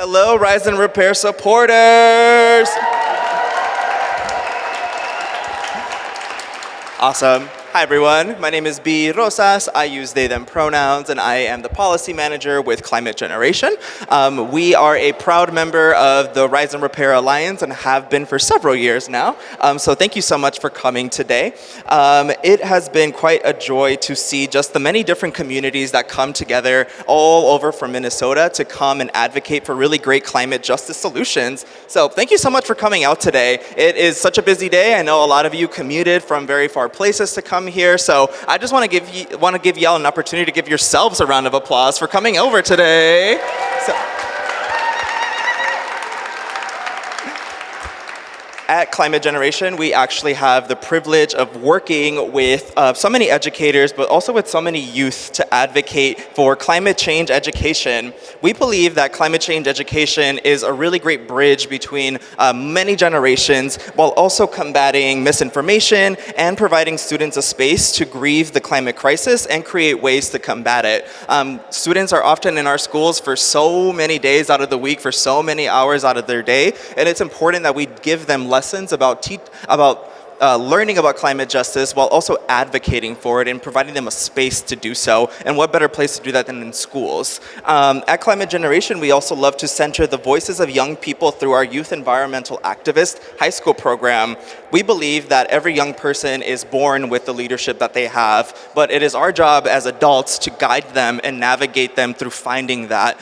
Hello, Rise and Repair supporters! Awesome. Hi everyone, my name is Rosas. I use they, them pronouns, and I am the policy manager with Climate Generation. We are a proud member of the Rise and Repair Alliance and have been for several years now. So thank you so much for coming today. It has been quite a joy to see just the many different communities that come together all over from Minnesota to come and advocate for really great climate justice solutions. So thank you so much for coming out today. It is such a busy day. I know a lot of you commuted from very far places to come here, so I just want to give y'all an opportunity to give yourselves a round of applause for coming over today. At Climate Generation, we actually have the privilege of working with so many educators, but also with so many youth to advocate for climate change education. We believe that climate change education is a really great bridge between many generations, while also combating misinformation and providing students a space to grieve the climate crisis and create ways to combat it. Students are often in our schools for so many days out of the week, for so many hours out of their day, and it's important that we give them lessons about learning about climate justice while also advocating for it and providing them a space to do so. And what better place to do that than in schools? At Climate Generation, we also love to center the voices of young people through our Youth Environmental Activist high school program. We believe that every young person is born with the leadership that they have, but it is our job as adults to guide them and navigate them through finding that.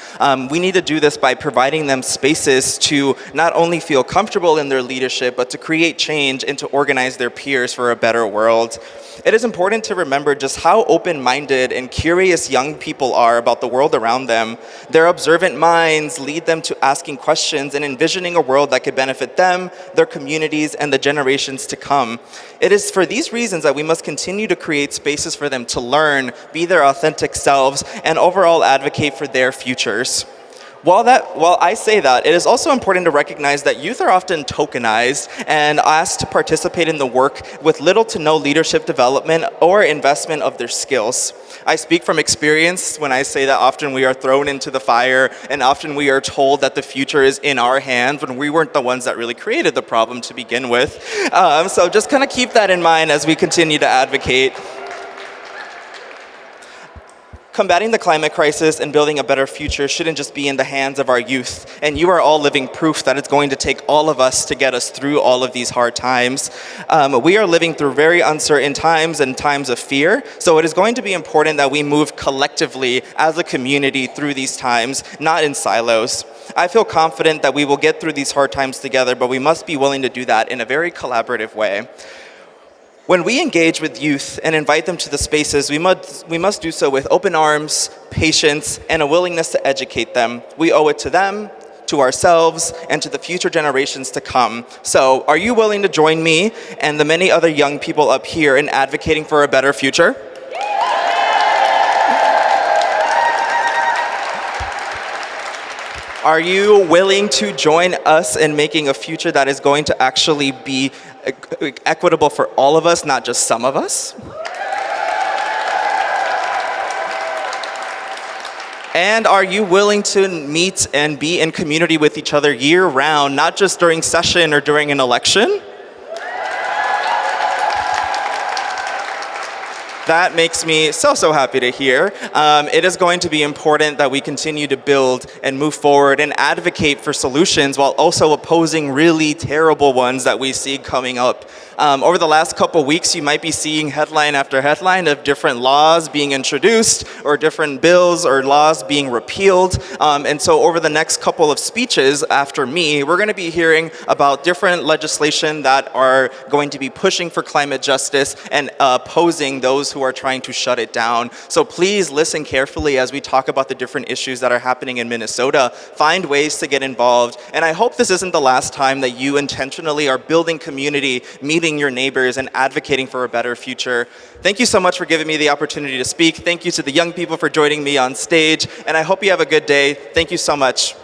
We need to do this by providing them spaces to not only feel comfortable in their leadership, but to create change and to organize their peers for a better world. It is important to remember just how open-minded and curious young people are about the world around them. Their observant minds lead them to asking questions and envisioning a world that could benefit them, their communities, and the generations to come. It is for these reasons that we must continue to create spaces for them to learn, be their authentic selves, and overall advocate for their futures. While I say that, it is also important to recognize that youth are often tokenized and asked to participate in the work with little to no leadership development or investment of their skills. I speak from experience when I say that often we are thrown into the fire and often we are told that the future is in our hands when we weren't the ones that really created the problem to begin with. So just kind of keep that in mind as we continue to advocate. Combating the climate crisis and building a better future shouldn't just be in the hands of our youth. And you are all living proof that it's going to take all of us to get us through all of these hard times. We are living through very uncertain times and times of fear. So it is going to be important that we move collectively as a community through these times, not in silos. I feel confident that we will get through these hard times together, but we must be willing to do that in a very collaborative way. When we engage with youth and invite them to the spaces, we must do so with open arms, patience, and a willingness to educate them. We owe it to them, to ourselves, and to the future generations to come. So, are you willing to join me and the many other young people up here in advocating for a better future? Are you willing to join us in making a future that is going to actually be equitable for all of us, not just some of us? And are you willing to meet and be in community with each other year-round, not just during session or during an election? That makes me so happy to hear. It is going to be important that we continue to build and move forward and advocate for solutions while also opposing really terrible ones that we see coming up. Over the last couple weeks, you might be seeing headline after headline of different laws being introduced or different bills or laws being repealed. And so over the next couple of speeches after me, we're going to be hearing about different legislation that are going to be pushing for climate justice and opposing those who are trying to shut it down. So please listen carefully as we talk about the different issues that are happening in Minnesota. Find ways to get involved. And I hope this isn't the last time that you intentionally are building community, meeting your neighbors, and advocating for a better future. Thank you so much for giving me the opportunity to speak. Thank you to the young people for joining me on stage. And I hope you have a good day. Thank you so much.